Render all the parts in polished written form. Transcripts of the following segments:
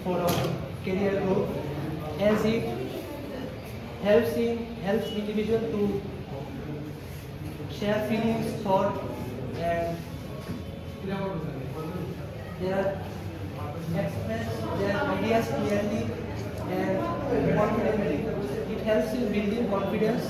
for our career growth, as it helps individual to share feelings, thought, and their express their ideas clearly and confidently. It helps in building confidence,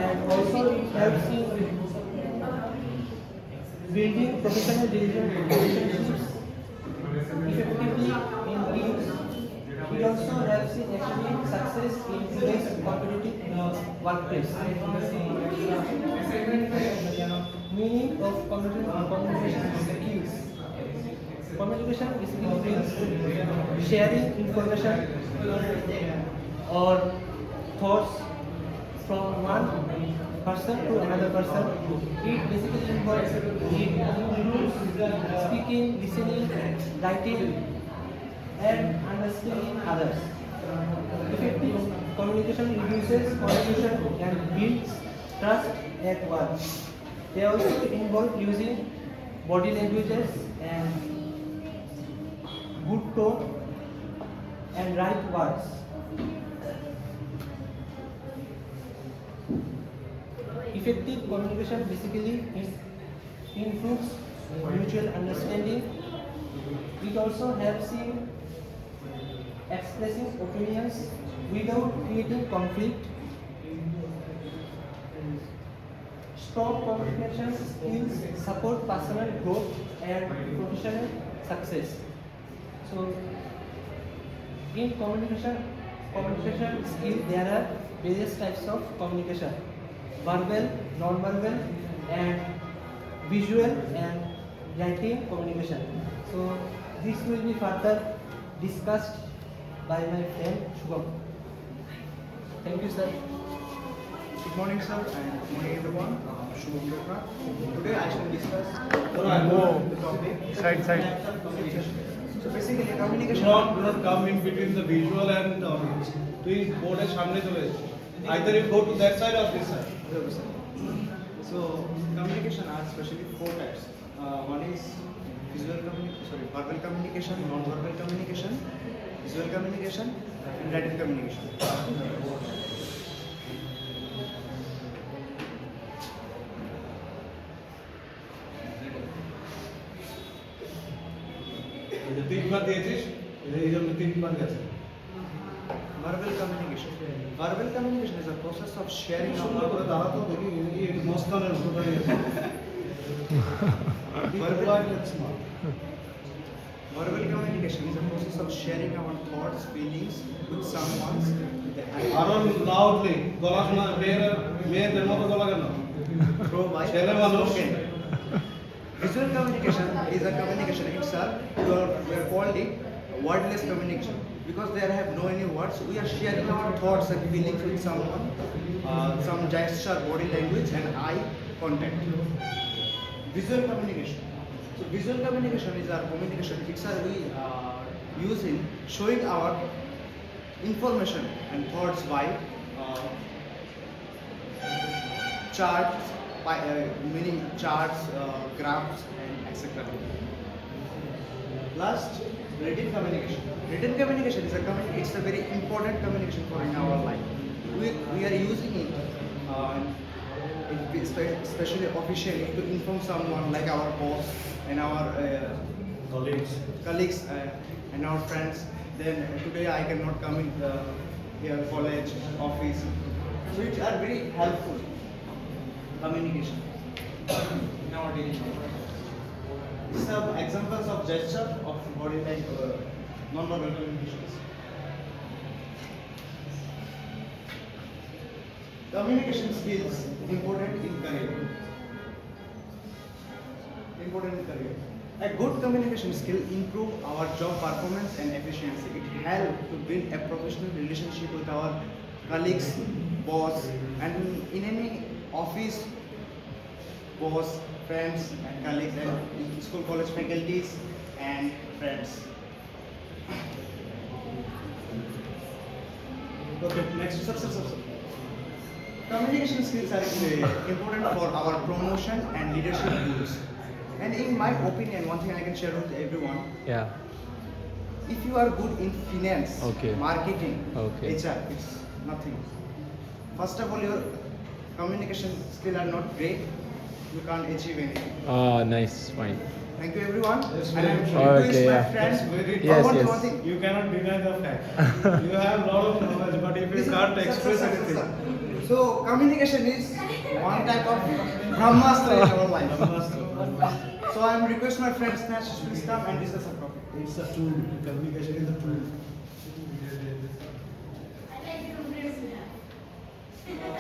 and also it helps in building professional relationships effectively in teams. It also helps in achieving success in today's competitive workplace. Meaning of communication skills. Communication basically means sharing information or thoughts from one person to another person. It basically involves speaking, listening, writing, and understanding others. Effective communication reduces confusion and builds trust at work. They also involve using body languages and good tone and right words. Effective communication basically improves mutual understanding. It also helps in expressing opinions without creating conflict. Strong communication skills support personal growth and professional success. So, in communication skill, there are various types of communication: verbal, non-verbal, and visual and writing communication. So, this will be further discussed by my friend Shubham. Thank you, sir. Good morning, sir, and good morning, everyone. Shubham Chopra. Today, I shall discuss the topic. Side. So, basically, communication. Do not come in between the visual and the audience. Please board is সামনে চলে এসো. Either you go to that side or this side. So, communication are especially four types. One is verbal communication, non-verbal communication, visual communication, and written communication. এই যে তিনবার দিয়েছিস এই জন্য তিনবার গেছে Verbal communication. Verbal communication is a process of sharing সুন্দর করে দাঁড়াতো দেখি এই মস্তানের উপর দাঁড়িয়ে আছে Verbal communication is a process of sharing our thoughts, feelings with someone. আরো লাউডলি গলা শোনা মেয়েদের মতো গলা কেন Through by ছেলে মানুষ spoken. Visual communication is a communication itself. We are called it wordless communication because they have no any words. We are sharing our thoughts and feelings with someone, some gesture, body language, and eye contact. Visual communication. So visual communication is our communication. It's our we using showing our information and thoughts by charts, meaning charts, graphs, and etc. Last, written communication. Written communication is it's a very important communication for in our life. We are using it, especially officially, to inform someone like our boss and our colleagues and our friends. Then today I cannot come in here college, office. So it are very helpful communication nowadays. Some examples of gesture of body language, non-verbal communications. Communication skills important in career. A good communication skill improve our job performance and efficiency. It helps to build a professional relationship with our colleagues, boss, and in any office, boss, friends, and colleagues, and school, college faculties, and friends. Okay, next. Sir. Communication skills are important for our promotion and leadership roles. And in my opinion, one thing I can share with everyone, Yeah. if you are good in finance, Okay. marketing, Okay. HR, it's nothing. First of all, your communication skill are not great. You can't achieve anything. Ah, nice, fine. Thank you, everyone. Yes, And I'm very request Okay, my yeah. friends. That's very- Yes, one yes. more thing. You cannot deny the fact. You have a lot of knowledge, but if you Listen, can't sir, express sir, sir, anything. sir. So communication is one type of brahmastra in our life. So I'm request my friends Snatch to please come and discuss our topic. It's a tool. Communication is a tool.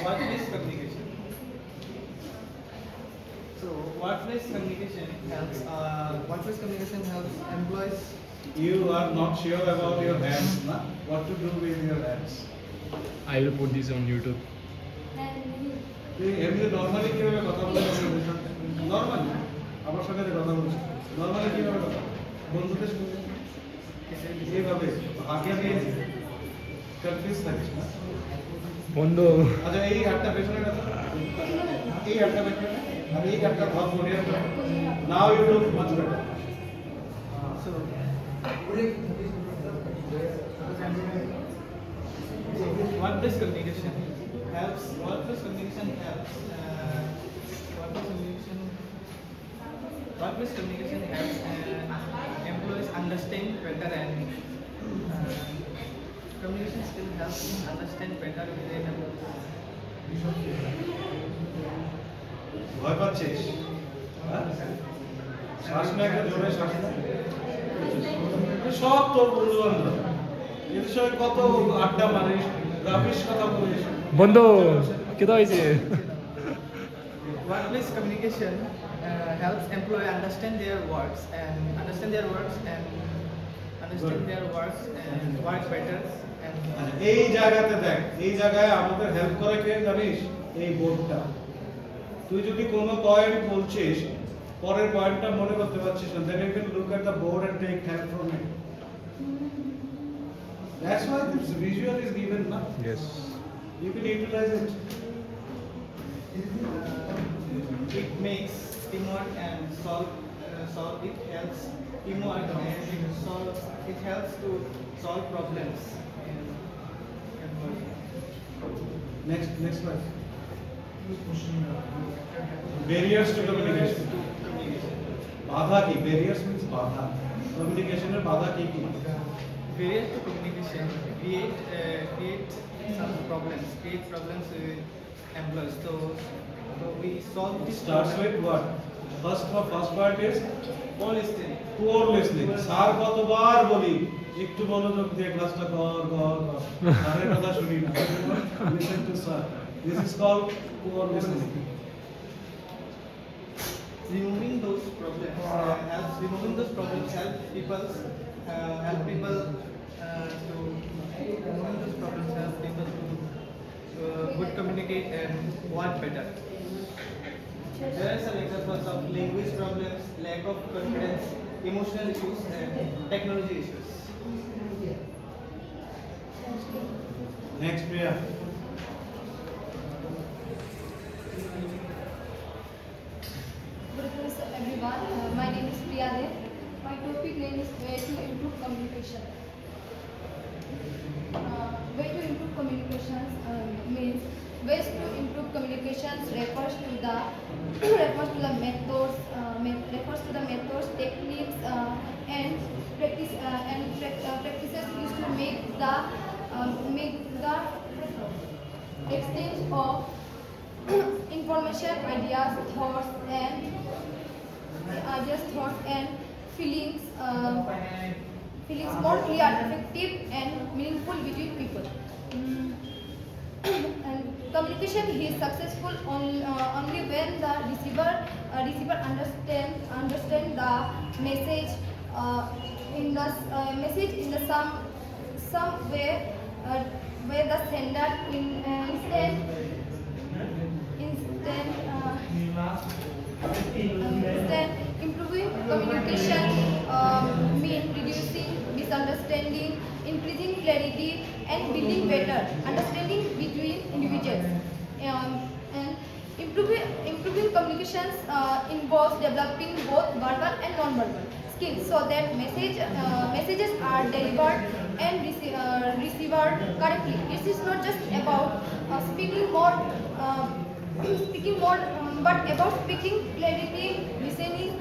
Workplace communication. So workplace communication helps employees. You are not sure about your hands, na? What to do with your hands. I will put this on YouTube. তুই এমনি normally কিভাবে কথা বলছিস normally আমার সঙ্গে যে কথা বলছিস নর্মালি কিভাবে কথা বন্ধুদের সঙ্গে এইভাবে হাঁকিয়ে দিয়ে কনফিউজ থাকিস না বন্ধু আচ্ছা এই একটা পেছনে কথা এই একটা পেছনে আর এই একটা ভাব বডিয়া now you look much better So workplace communication helps. Workplace communication helps. Workplace communication helps employees understand better and communication skill helps understand better with their employees. ভয় পাচ্ছিস শ্বাস না একটা জোরে শ্বাস না সব তোর বন্ধু বান্ধব এদের সঙ্গে কত আড্ডা মারিস রাবিশ কথা বলিস বন্ধু কেদা হয়েছে Workplace communication helps employee understand their works and understand their works and work better and এই জায়গাতে দেখ এই জায়গায় আমাদের হেল্প করে কে জানিস এই বোর্ডটা তুই যদি কোনো পয়েন্ট বলছিস পরের পয়েন্টটা মনে করতে পারছিস না then you can look at the board and take help from it that's why this visual is given na Yes. you can utilize it it makes teamwork and solve it helps teamwork and it helps to solve problems in employee. next slide barriers to communication বাধা কি barriers means বাধা communication এর বাধা কি কি Barriers to communication create some problems with employees. So we solve this starts with what first part is all listening. poor listening sir কতবার বলি একটু মনোযোগ দিয়ে ক্লাসটা কর স্যারের কথা শুনি না listen to sir this is called poor listening Removing those problems helps people to good communicate and work better. There are some examples of language problems, lack of confidence, emotional issues, and technology issues. next Priya Good evening, everyone. My name is Priya Dev. My topic name is way to improve communication. Way to improve communications means ways to improve communications refers to the methods, techniques, and practices used to make the exchange of information, ideas, thoughts, and feelings more clear, effective, and meaningful between people. And communication is successful only when the receiver understand the message in the some way where the sender instant improving communication mean reducing misunderstanding, increasing clarity, and building better understanding between individuals. And improving communications involves developing both verbal and non-verbal skills so that messages are delivered and received correctly. It is not just about speaking more, but about speaking clarity, listening,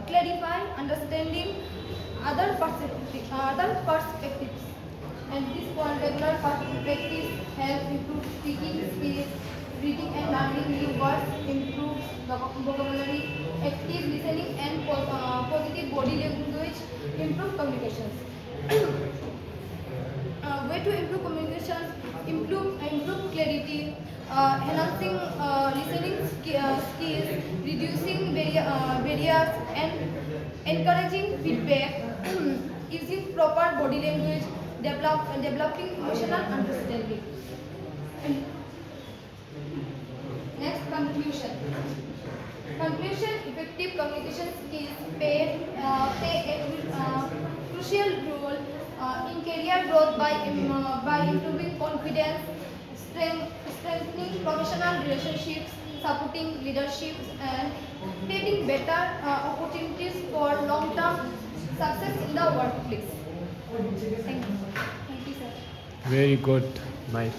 clarifying, understanding other perspectives. And this one regular practice helps improve speaking skills, reading and learning new words, improve vocabulary, active listening and positive body language, improve communications. Way to improve communication, improve clarity, enhancing listening skills, reducing barriers, and encouraging feedback, using proper body language, developing emotional understanding. And next, conclusion. Conclusion: effective communication skills play a crucial role in career growth by improving confidence, strengthening professional relationships, supporting leadership, and creating better opportunities for long-term success in the workplace. Thank you. Thank you, sir. Very good. Nice.